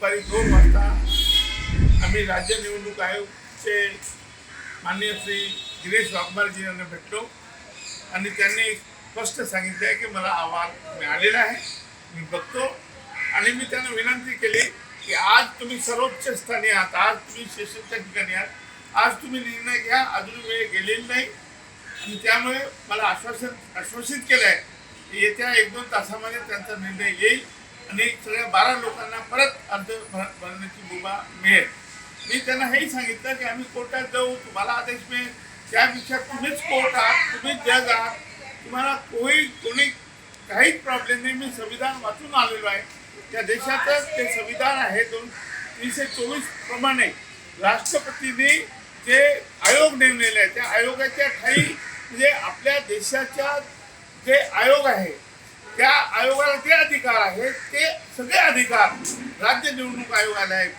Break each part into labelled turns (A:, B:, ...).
A: दुपारी 2 वाजता आम्ही राज्य निवडणूक आयोगचे माननीय श्री गिरीश वाघमारेजी यांना भेटलो आणि त्यांनी स्पष्ट सांगितलं आहे की मला अहवाल मिळालेला आहे, मी बघतो. आणि मी त्यांना विनंती केली की आज तुम्ही सर्वोच्च स्थानी आहात, आज तुम्ही सेशनच्या ठिकाणी आहात, आज तुम्ही निर्णय घ्या, अजून वेळ गेलेली नाही. आणि त्यामुळे मला आश्वासित केलं आहे की येत्या 1-2 तासामध्ये त्यांचा निर्णय येईल आणि सगळ्या 12 लोकांना परत अर्ज भरण्याची मुभा मिळेल. मी त्यांना हेही सांगितलं की आम्ही कोर्टात जाऊ, तुम्हाला आदेश मिळेल, त्यापेक्षा तुम्हीच कोर्ट आहात, तुम्हीच जज आहात, तुम्हाला कोणी काहीच प्रॉब्लेम नाही. मी संविधान वाचून आलेलो आहे. त्या देशाचं ते संविधान आहे 324 प्रमाणे राष्ट्रपतींनी जे आयोग नेमलेले आहे त्या आयोगाच्या ठाई म्हणजे आपल्या देशाच्या जे आयोग आहे त्या आयोगाला जे अधिकार आहे ते सगळे अधिकार राज्य निवडणूक आयोगाला आहेत.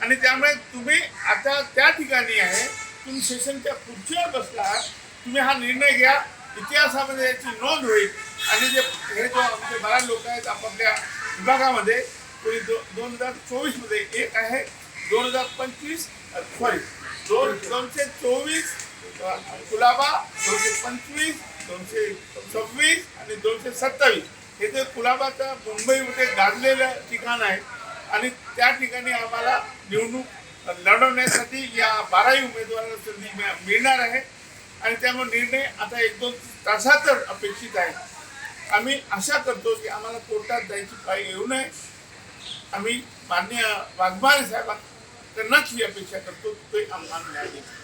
A: आणि त्यामुळे तुम्ही आता त्या ठिकाणी आहे, तुम्ही सेशनच्या खुर्चीवर बसला आहात, तुम्ही हा निर्णय घ्या, इतिहासामध्ये याची नोंद होईल. आणि हे जो आमचे 12 लोक आहेत आपापल्या विभागामध्ये, कोणी 2024 एक आहे, 224 कुलाबा, 225, 226 आणि 227 हे जे कुलाबाचं मुंबईमध्ये गाजलेलं ठिकाण आहे. आणि त्या ठिकाणी आम्हाला निवडणूक लढवण्यासाठी या 12 उमेदवारांना संधी मिळणार आहे. आणि त्यामुळे निर्णय आता 1-2 तासातच अपेक्षित आहे. आम्ही आशा करतो की आम्हाला कोर्टात जायची पाळी येऊ नये. आम्ही माननीय वाघमारे साहेबांकडूनच ही अपेक्षा करतो की ते आम्हाला न्याय देतील.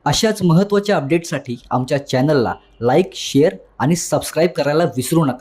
B: अशाच महत्त्वाच्या अपडेटसाठी आमच्या चॅनलला लाईक, शेअर आणि सबस्क्राईब करायला विसरू नका.